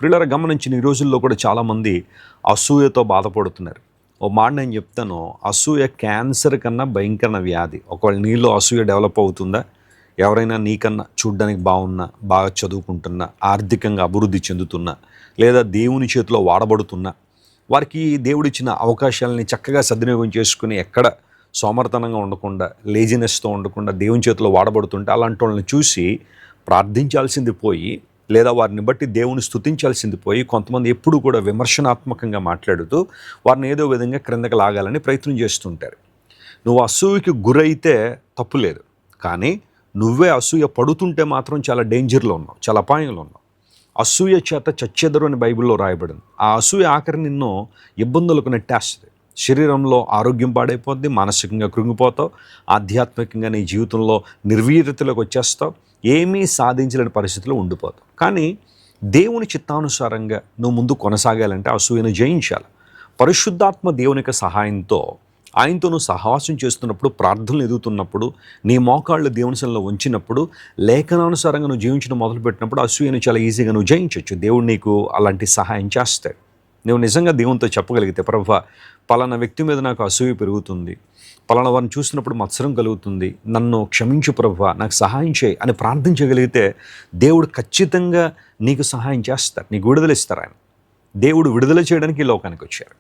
ప్రియులారా గమనించిన ఈ రోజుల్లో కూడా చాలామంది అసూయతో బాధపడుతున్నారు. ఓ మాట నేను చెప్తాను, అసూయ క్యాన్సర్ కన్నా భయంకరమైన వ్యాధి. ఒకవేళ నీలో అసూయ డెవలప్ అవుతుందా, ఎవరైనా నీకన్నా చూడ్డానికి బాగున్నా, బాగా చదువుకుంటున్నా, ఆర్థికంగా అభివృద్ధి చెందుతున్నా, లేదా దేవుని చేతిలో వాడబడుతున్నా, వారికి దేవుడిచ్చిన అవకాశాలని చక్కగా సద్వినియోగం చేసుకుని ఎక్కడ సోమర్తనంగా ఉండకుండా, లేజినెస్తో ఉండకుండా దేవుని చేతిలో వాడబడుతుంటే అలాంటి వాళ్ళని చూసి ప్రార్థించాల్సింది పోయి, లేదా వారిని బట్టి దేవుని స్తుతించాల్సింది పోయి, కొంతమంది ఎప్పుడు కూడా విమర్శనాత్మకంగా మాట్లాడుతూ వారిని ఏదో విధంగా క్రిందకి లాగాలని ప్రయత్నం చేస్తుంటారు. నువ్వు అసూయకి గురైతే తప్పు లేదు, కానీ నువ్వే అసూయ పడుతుంటే మాత్రం చాలా డేంజర్లో ఉన్నావు, చాలా అపాయంలో ఉన్నావు. అసూయ చేత చచ్చెదరు అని బైబిల్లో రాయబడింది. ఆ అసూయ ఆఖరి నిన్ను ఇబ్బందులకు నెట్టేస్తుంది. శరీరంలో ఆరోగ్యం పాడైపోద్ది, మానసికంగా కృంగిపోతావు, ఆధ్యాత్మికంగా నీ జీవితంలో నిర్వీర్యతలోకి వచ్చేస్తావు, ఏమీ సాధించలేని పరిస్థితిలో ఉండిపోతావు. కానీ దేవుని చిత్తానుసారంగా నువ్వు ముందు కొనసాగాలంటే అసూయను జయించాలి. పరిశుద్ధాత్మ దేవుని యొక్క సహాయంతో, ఆయనతో నువ్వు సహవాసం చేస్తున్నప్పుడు, ప్రార్థనలు ఎదుగుతున్నప్పుడు, నీ మోకాళ్ళు దేవుని సన్నిధిలో ఉంచినప్పుడు, లేఖనానుసారంగా నువ్వు జీవించడం మొదలుపెట్టినప్పుడు అసూయను చాలా ఈజీగా నువ్వు జయించవచ్చు. దేవుడు నీకు అలాంటి సహాయం చేస్తాడు. నువ్వు నిజంగా దేవునితో చెప్పగలిగితే, ప్రభువా పలానా వ్యక్తి మీద నాకు అసూయ పెరుగుతుంది, పలానా వారిని చూసినప్పుడు మత్సరం కలుగుతుంది, నన్ను క్షమించు ప్రభువా, నాకు సహాయం చేయి అని ప్రార్థించగలిగితే దేవుడు ఖచ్చితంగా నీకు సహాయం చేస్తారు, నీకు విడుదల ఇస్తారు. ఆయన దేవుడు విడుదల చేయడానికి ఈ లోకానికి వచ్చారు.